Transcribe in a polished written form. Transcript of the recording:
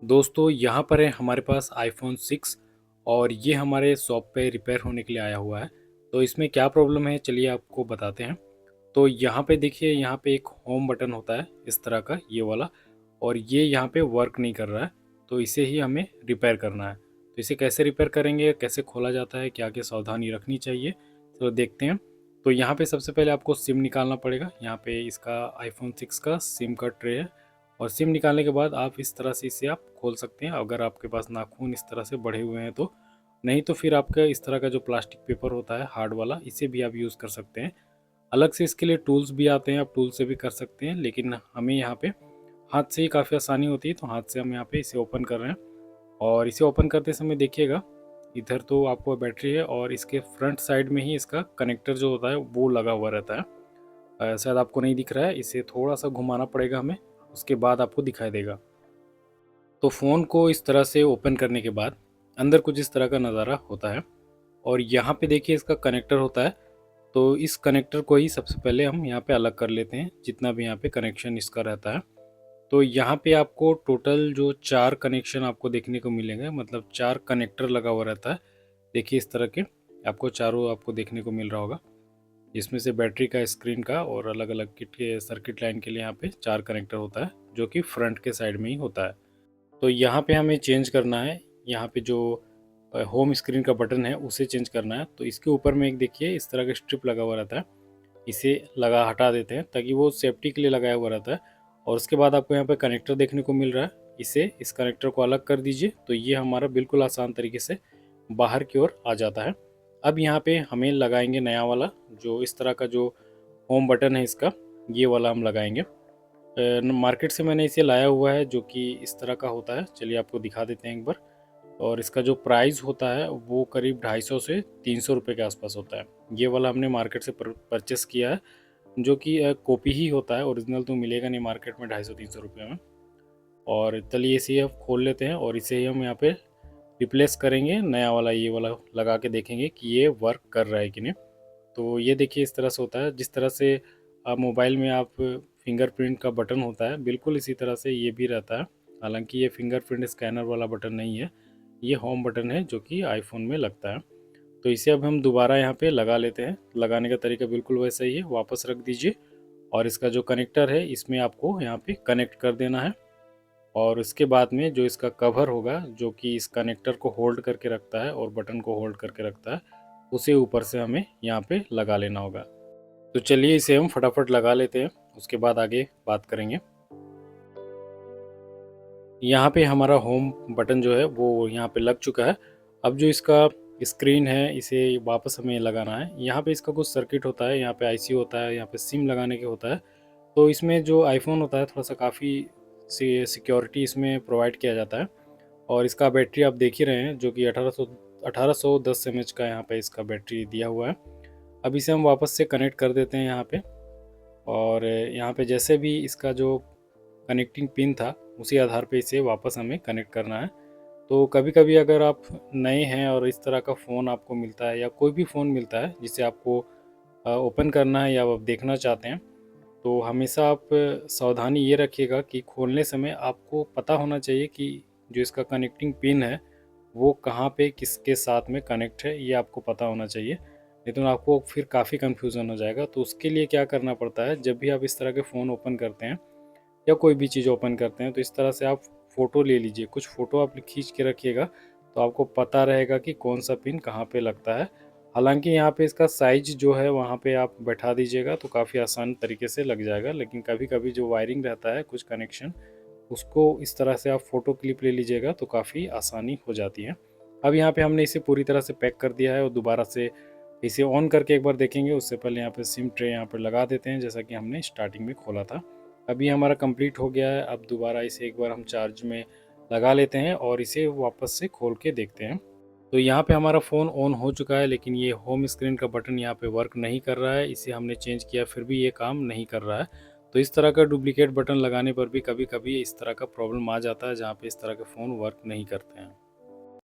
दोस्तों यहाँ पर है हमारे पास आईफोन 6 और ये हमारे शॉप पे रिपेयर होने के लिए आया हुआ है। तो इसमें क्या प्रॉब्लम है चलिए आपको बताते हैं। तो यहाँ पे देखिए, यहाँ पे एक होम बटन होता है इस तरह का, ये वाला, और ये यहाँ पे वर्क नहीं कर रहा है। तो इसे ही हमें रिपेयर करना है। तो इसे कैसे रिपेयर करेंगे, कैसे खोला जाता है, क्या क्या सावधानी रखनी चाहिए, तो देखते हैं। तो यहाँ पे सबसे पहले आपको सिम निकालना पड़ेगा। यहाँ पे इसका आईफोन 6 का सिम का ट्रे है, और सिम निकालने के बाद आप इस तरह से इसे आप खोल सकते हैं, अगर आपके पास नाखून इस तरह से बढ़े हुए हैं तो। नहीं तो फिर आपका इस तरह का जो प्लास्टिक पेपर होता है हार्ड वाला, इसे भी आप यूज़ कर सकते हैं। अलग से इसके लिए टूल्स भी आते हैं, आप टूल से भी कर सकते हैं, लेकिन हमें यहाँ पे हाथ से ही काफ़ी आसानी होती है, तो हाथ से हम यहाँ पे इसे ओपन कर रहे हैं। और इसे ओपन करते समय देखिएगा, इधर तो आपको बैटरी है और इसके फ्रंट साइड में ही इसका कनेक्टर जो होता है वो लगा हुआ रहता है। शायद आपको नहीं दिख रहा है, इसे थोड़ा सा घुमाना पड़ेगा हमें, उसके बाद आपको दिखाई देगा। तो फ़ोन को इस तरह से ओपन करने के बाद अंदर कुछ इस तरह का नज़ारा होता है। और यहाँ पे देखिए इसका कनेक्टर होता है। तो इस कनेक्टर को ही सबसे पहले हम यहाँ पे अलग कर लेते हैं, जितना भी यहाँ पे कनेक्शन इसका रहता है। तो यहाँ पे आपको टोटल जो 4 कनेक्शन आपको देखने को मिलेंगे, मतलब 4 कनेक्टर लगा हुआ रहता है। देखिए इस तरह के आपको चारों आपको देखने को मिल रहा होगा, जिसमें से बैटरी का, स्क्रीन का और अलग अलग किट के सर्किट लाइन के लिए यहाँ पे 4 कनेक्टर होता है, जो कि फ्रंट के साइड में ही होता है। तो यहाँ पे हमें चेंज करना है, यहाँ पे जो होम स्क्रीन का बटन है उसे चेंज करना है। तो इसके ऊपर में एक देखिए इस तरह का स्ट्रिप लगा हुआ रहता है, इसे लगा हटा देते हैं ताकि वो सेफ्टी के लिए लगाया हुआ रहता है। और उसके बाद आपको यहाँ पे कनेक्टर देखने को मिल रहा है, इस कनेक्टर को अलग कर दीजिए, तो ये हमारा बिल्कुल आसान तरीके से बाहर की ओर आ जाता है। अब यहाँ पे हमें लगाएंगे नया वाला, जो इस तरह का जो होम बटन है इसका, ये वाला हम लगाएंगे। मार्केट से मैंने इसे लाया हुआ है, जो कि इस तरह का होता है। चलिए आपको दिखा देते हैं एक बार। और इसका जो प्राइस होता है वो करीब 250 से 300 रुपये के आसपास होता है। ये वाला हमने मार्केट से परचेस किया है, जो कि कॉपी ही होता है, ओरिजिनल तो मिलेगा नहीं मार्केट में 250-300 रुपये में। और चलिए इसे हम खोल लेते हैं और इसे ही हम यहाँ पे रिप्लेस करेंगे, नया वाला ये वाला लगा के देखेंगे कि ये वर्क कर रहा है कि नहीं। तो ये देखिए इस तरह से होता है, जिस तरह से आप मोबाइल में आप फिंगरप्रिंट का बटन होता है, बिल्कुल इसी तरह से ये भी रहता है। हालांकि ये फिंगरप्रिंट स्कैनर वाला बटन नहीं है, ये होम बटन है जो कि आईफोन में लगता है। तो इसे अब हम दोबारा यहाँ पे लगा लेते हैं। लगाने का तरीका बिल्कुल वैसा ही है, वापस रख दीजिए और इसका जो कनेक्टर है इसमें आपको यहाँ पे कनेक्ट कर देना है। और उसके बाद में जो इसका कवर होगा, जो कि इस कनेक्टर को होल्ड करके रखता है और बटन को होल्ड करके रखता है, उसे ऊपर से हमें यहाँ पे लगा लेना होगा। तो चलिए इसे हम फटाफट लगा लेते हैं, उसके बाद आगे बात करेंगे। यहाँ पे हमारा होम बटन जो है वो यहाँ पे लग चुका है। अब जो इसका स्क्रीन है इसे वापस हमें लगाना है। यहाँ पे इसका कुछ सर्किट होता है, यहाँ पे आईसी होता है, यहाँ पे सिम लगाने के होता है। तो इसमें जो आईफोन होता है थोड़ा सा काफ़ी सिक्योरिटी इसमें प्रोवाइड किया जाता है। और इसका बैटरी आप देख ही रहे हैं, जो कि 1810 mAh का यहाँ पे इसका बैटरी दिया हुआ है। अब इसे हम वापस से कनेक्ट कर देते हैं यहाँ पे। और यहाँ पे जैसे भी इसका जो कनेक्टिंग पिन था, उसी आधार पे इसे वापस हमें कनेक्ट करना है। तो कभी कभी अगर आप नए हैं और इस तरह का फ़ोन आपको मिलता है, या कोई भी फ़ोन मिलता है जिसे आपको ओपन करना है या आप देखना चाहते हैं, तो हमेशा आप सावधानी ये रखिएगा कि खोलने समय आपको पता होना चाहिए कि जो इसका कनेक्टिंग पिन है वो कहाँ पे किसके साथ में कनेक्ट है, ये आपको पता होना चाहिए। नहीं तो आपको फिर काफ़ी कन्फ्यूज़न हो जाएगा। तो उसके लिए क्या करना पड़ता है, जब भी आप इस तरह के फ़ोन ओपन करते हैं या कोई भी चीज़ ओपन करते हैं, तो इस तरह से आप फ़ोटो ले लीजिए, कुछ फ़ोटो आप खींच के रखिएगा, तो आपको पता रहेगा कि कौन सा पिन कहाँ पे लगता है। हालांकि यहाँ पे इसका साइज जो है वहाँ पे आप बैठा दीजिएगा तो काफ़ी आसान तरीके से लग जाएगा, लेकिन कभी कभी जो वायरिंग रहता है कुछ कनेक्शन, उसको इस तरह से आप फ़ोटो क्लिप ले लीजिएगा तो काफ़ी आसानी हो जाती है। अब यहाँ पे हमने इसे पूरी तरह से पैक कर दिया है, और दोबारा से इसे ऑन करके एक बार देखेंगे। उससे पहले यहाँ पे सिम ट्रे यहाँ पर लगा देते हैं, जैसा कि हमने स्टार्टिंग में खोला था। अभी हमारा कंप्लीट हो गया है। अब दोबारा इसे एक बार हम चार्ज में लगा लेते हैं और इसे वापस से खोल के देखते हैं। तो यहाँ पे हमारा फ़ोन ऑन हो चुका है, लेकिन ये होम स्क्रीन का बटन यहाँ पे वर्क नहीं कर रहा है। इसे हमने चेंज किया फिर भी ये काम नहीं कर रहा है। तो इस तरह का डुप्लीकेट बटन लगाने पर भी कभी कभी इस तरह का प्रॉब्लम आ जाता है, जहाँ पे इस तरह के फ़ोन वर्क नहीं करते हैं।